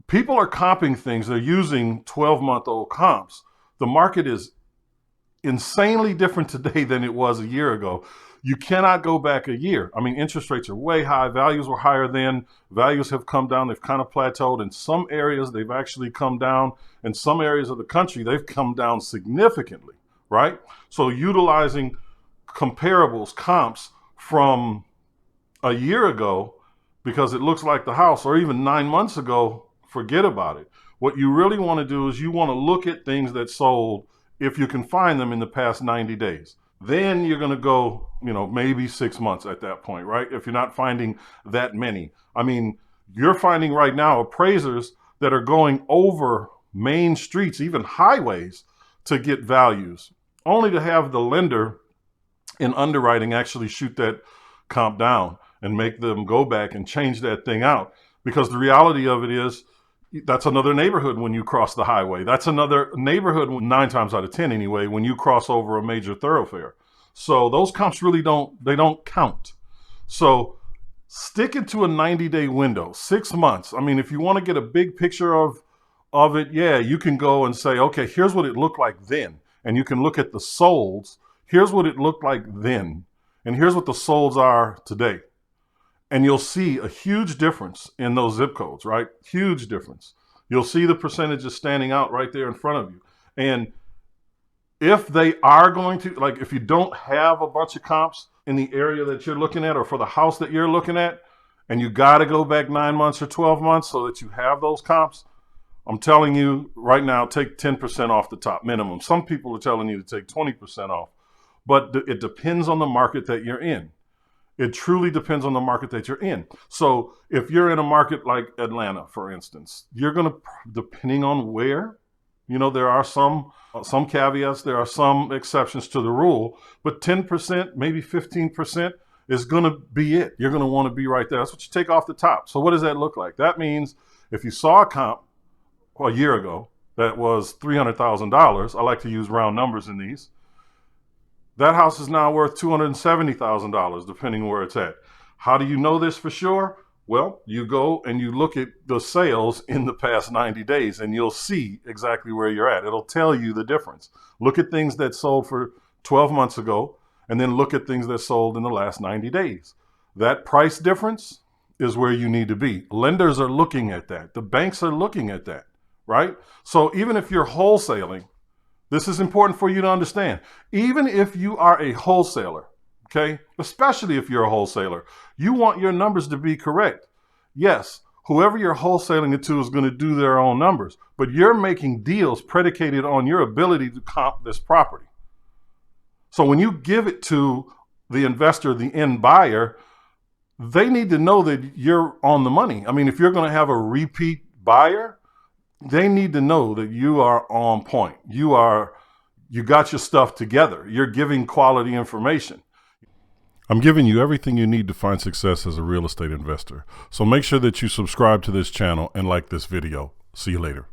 people are comping things. They're using 12-month-old comps. The market is insanely different today than it was a year ago. You cannot go back a year. I mean, interest rates are way high. Values were higher then. Values have come down. They've kind of plateaued. In some areas, they've actually come down. In some areas of the country, they've come down significantly, right? So utilizing comparables, comps from a year ago, because it looks like the house, or even 9 months ago, forget about it. What you really want to do is you want to look at things that sold, if you can find them, in the past 90 days. Then you're going to go, maybe 6 months at that point, right? If you're not finding that many. I mean, you're finding right now appraisers that are going over main streets, even highways, to get values, only to have the lender in underwriting actually shoot that comp down and make them go back and change that thing out. Because the reality of it is, that's another neighborhood when you cross the highway. That's another neighborhood, 9 times out of 10 anyway, when you cross over a major thoroughfare. So those comps really don't count. So stick it to a 90-day window, 6 months. I mean, if you want to get a big picture of it, yeah, you can go and say, okay, here's what it looked like then. And you can look at the solds. Here's what it looked like then. And here's what the solds are today. And you'll see a huge difference in those zip codes, right? Huge difference. You'll see the percentages standing out right there in front of you. And if they are going to, like, if you don't have a bunch of comps in the area that you're looking at, or for the house that you're looking at, and you got to go back 9 months or 12 months so that you have those comps, I'm telling you right now, take 10% off the top minimum. Some people are telling you to take 20% off, but it depends on the market that you're in. It truly depends on the market that you're in. So if you're in a market like Atlanta, for instance, you're going to, depending on where, there are some caveats, there are some exceptions to the rule, but 10%, maybe 15% is going to be it. You're going to want to be right there. That's what you take off the top. So what does that look like? That means if you saw a comp a year ago that was $300,000, I like to use round numbers in these, that house is now worth $270,000, depending where it's at. How do you know this for sure? Well, you go and you look at the sales in the past 90 days, and you'll see exactly where you're at. It'll tell you the difference. Look at things that sold for 12 months ago, and then look at things that sold in the last 90 days. That price difference is where you need to be. Lenders are looking at that. The banks are looking at that, right? So even if you're wholesaling, this is important for you to understand. Even if you are a wholesaler, okay, especially if you're a wholesaler, you want your numbers to be correct. Yes, whoever you're wholesaling it to is going to do their own numbers, but you're making deals predicated on your ability to comp this property. So when you give it to the investor, the end buyer, they need to know that you're on the money. I mean, if you're going to have a repeat buyer, they need to know that you are on point. You got your stuff together. You're giving quality information. I'm giving you everything you need to find success as a real estate investor. So make sure that you subscribe to this channel and like this video. See you later.